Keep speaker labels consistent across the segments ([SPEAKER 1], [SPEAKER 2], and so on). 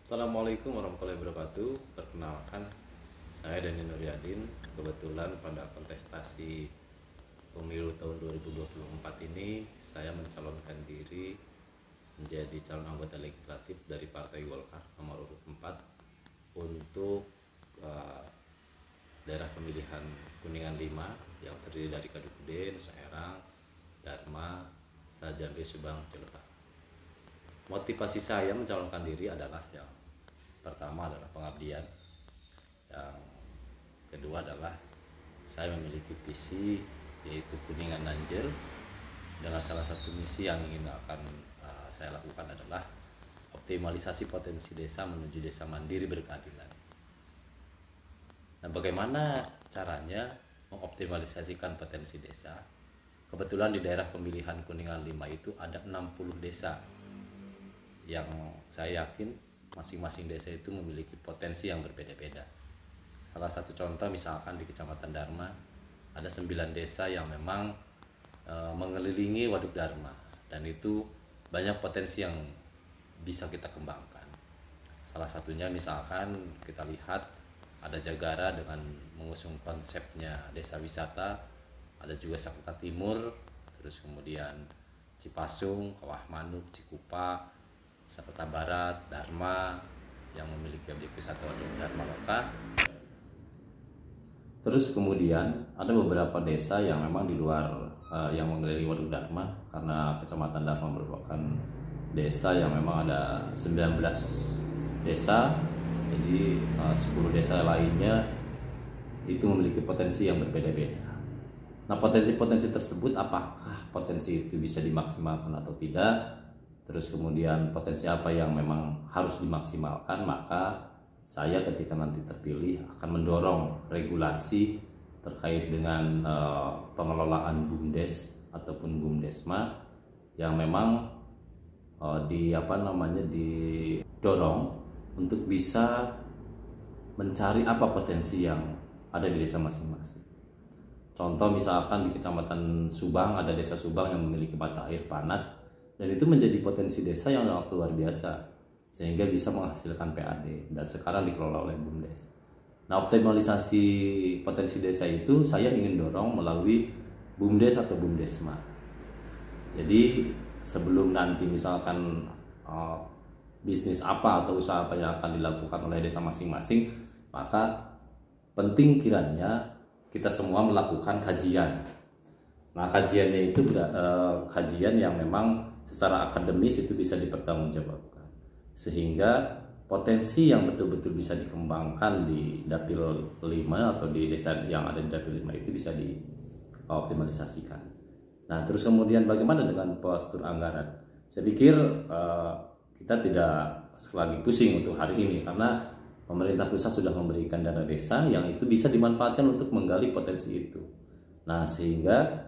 [SPEAKER 1] Assalamualaikum warahmatullahi wabarakatuh. Perkenalkan, saya Dani Nuryadin. Kebetulan pada kontestasi pemilu tahun 2024 ini saya mencalonkan diri menjadi calon anggota legislatif dari Partai Golkar nomor urut 4 untuk daerah pemilihan Kuningan 5 yang terdiri dari Kadukude, Nusa Erang, Dharma, Sajambe, Subang, Cilebar. Motivasi saya mencalonkan diri adalah yang pertama adalah pengabdian, yang kedua adalah saya memiliki visi yaitu Kuningan Nanjel, dengan salah satu misi yang ingin saya lakukan adalah optimalisasi potensi desa menuju desa mandiri berkeadilan. Nah, bagaimana caranya mengoptimalisasikan potensi desa? Kebetulan di daerah pemilihan Kuningan 5 itu ada 60 desa yang saya yakin masing-masing desa itu memiliki potensi yang berbeda-beda. Salah satu contoh misalkan di Kecamatan Dharma ada 9 desa yang memang mengelilingi Waduk Dharma, dan itu banyak potensi yang bisa kita kembangkan. Salah satunya misalkan kita lihat ada Jagara dengan mengusung konsepnya desa wisata, ada juga Sakuta Timur, terus kemudian Cipasung, Kawah Manuk, Cikupa, Sakuta Barat, Dharma yang memiliki objek wisata Waduk Dharma Loka. Terus kemudian ada beberapa desa yang memang di luar yang mengelilingi Waduk Dharma, karena Kecamatan Dharma merupakan desa yang memang ada 19 desa, jadi 10 desa lainnya itu memiliki potensi yang berbeda-beda. Nah, potensi-potensi tersebut apakah potensi itu bisa dimaksimalkan atau tidak? Terus kemudian potensi apa yang memang harus dimaksimalkan? Maka saya ketika nanti terpilih akan mendorong regulasi terkait dengan pengelolaan BUMDes ataupun BUMDesma yang memang didorong untuk bisa mencari apa potensi yang ada di desa masing-masing. Contoh misalkan di Kecamatan Subang ada desa Subang yang memiliki mata air panas, dan itu menjadi potensi desa yang sangat luar biasa sehingga bisa menghasilkan PAD, dan sekarang dikelola oleh BUMDes. Nah, optimalisasi potensi desa itu saya ingin dorong melalui BUMDes atau BUMDesma. Jadi sebelum nanti misalkan bisnis apa atau usaha apa yang akan dilakukan oleh desa masing-masing, maka penting kiranya kita semua melakukan kajian. Nah, kajiannya itu kajian yang memang secara akademis itu bisa dipertanggungjawabkan, sehingga potensi yang betul-betul bisa dikembangkan di Dapil 5 atau di desa yang ada di Dapil 5 itu bisa dioptimalisasikan. Nah, terus kemudian bagaimana dengan postur anggaran? Saya pikir kita tidak lagi pusing untuk hari ini, karena pemerintah pusat sudah memberikan dana desa yang itu bisa dimanfaatkan untuk menggali potensi itu. Nah, sehingga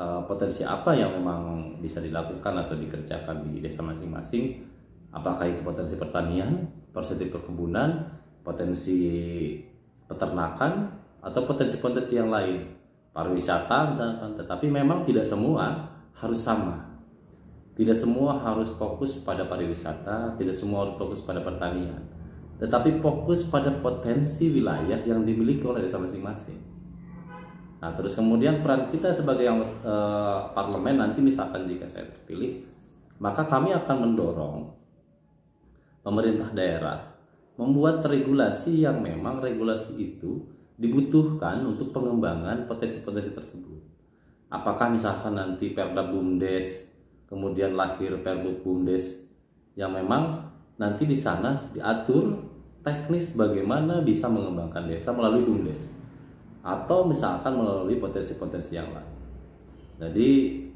[SPEAKER 1] potensi apa yang memang bisa dilakukan atau dikerjakan di desa masing-masing, apakah itu potensi pertanian, potensi perkebunan, potensi peternakan, atau potensi-potensi yang lain, pariwisata misalkan. Tetapi memang tidak semua harus sama, tidak semua harus fokus pada pariwisata, tidak semua harus fokus pada pertanian, tetapi fokus pada potensi wilayah yang dimiliki oleh desa masing-masing. Nah, terus kemudian peran kita sebagai parlemen nanti misalkan jika saya terpilih, maka kami akan mendorong pemerintah daerah membuat regulasi yang memang regulasi itu dibutuhkan untuk pengembangan potensi-potensi tersebut. Apakah misalkan nanti Perda BUMDes, kemudian lahir Perbuk BUMDes yang memang nanti di sana diatur teknis bagaimana bisa mengembangkan desa melalui BUMDes, atau misalkan melalui potensi-potensi yang lain. Jadi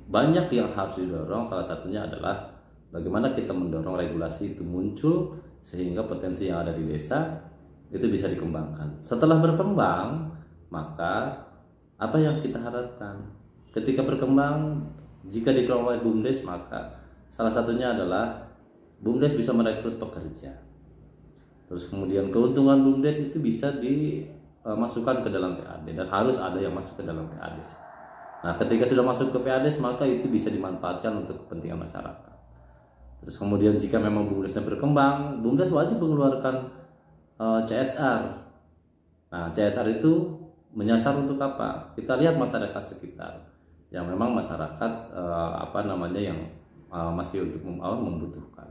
[SPEAKER 1] banyak yang harus didorong, salah satunya adalah bagaimana kita mendorong regulasi itu muncul sehingga potensi yang ada di desa itu bisa dikembangkan. Setelah berkembang, maka apa yang kita harapkan? Ketika berkembang, jika dikelola oleh BUMDes, maka salah satunya adalah BUMDes bisa merekrut pekerja. Terus kemudian keuntungan BUMDes itu bisa dimasukkan ke dalam PAD, dan harus ada yang masuk ke dalam PAD. Nah, ketika sudah masuk ke PAD, maka itu bisa dimanfaatkan untuk kepentingan masyarakat. Terus kemudian jika memang BUMDesnya berkembang, BUMDes wajib mengeluarkan CSR. Nah, CSR itu menyasar untuk apa? Kita lihat masyarakat sekitar yang memang masyarakat yang masih untuk membutuhkan.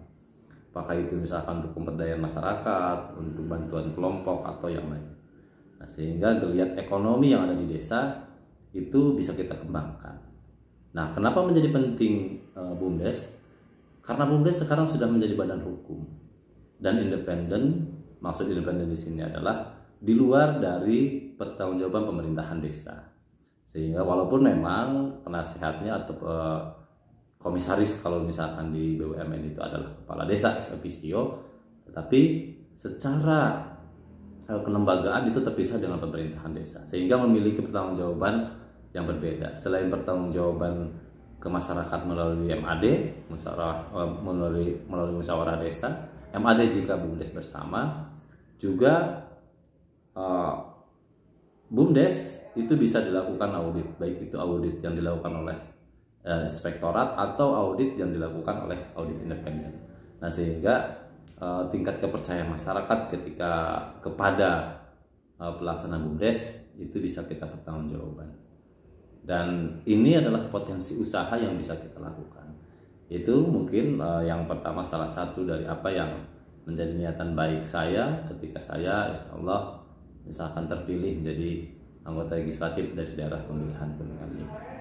[SPEAKER 1] Apakah itu misalkan untuk pemberdayaan masyarakat, untuk bantuan kelompok atau yang lain. Nah, sehingga geliat ekonomi yang ada di desa itu bisa kita kembangkan. Nah, kenapa menjadi penting BUMDes? Karena BUMDes sekarang sudah menjadi badan hukum dan independen. Maksud independen di sini adalah di luar dari pertanggungjawaban pemerintahan desa. Sehingga walaupun memang penasehatnya atau komisaris kalau misalkan di BUMN itu adalah kepala desa ex officio, tetapi secara kelembagaan itu terpisah dengan pemerintahan desa, sehingga memiliki pertanggungjawaban yang berbeda. Selain pertanggungjawaban ke masyarakat melalui MAD, melalui musyawarah desa, MAD jika BUMDes bersama, juga BUMDes itu bisa dilakukan audit, baik itu audit yang dilakukan oleh inspektorat atau audit yang dilakukan oleh audit independen. Nah, sehingga tingkat kepercayaan masyarakat kepada pelaksanaan BUMDes itu bisa kita pertanggungjawabkan. Dan ini adalah potensi usaha yang bisa kita lakukan. Itu mungkin yang pertama, salah satu dari apa yang menjadi niatan baik saya ketika saya insya Allah misalkan terpilih menjadi anggota legislatif dari daerah pemilihan Kuningan 5.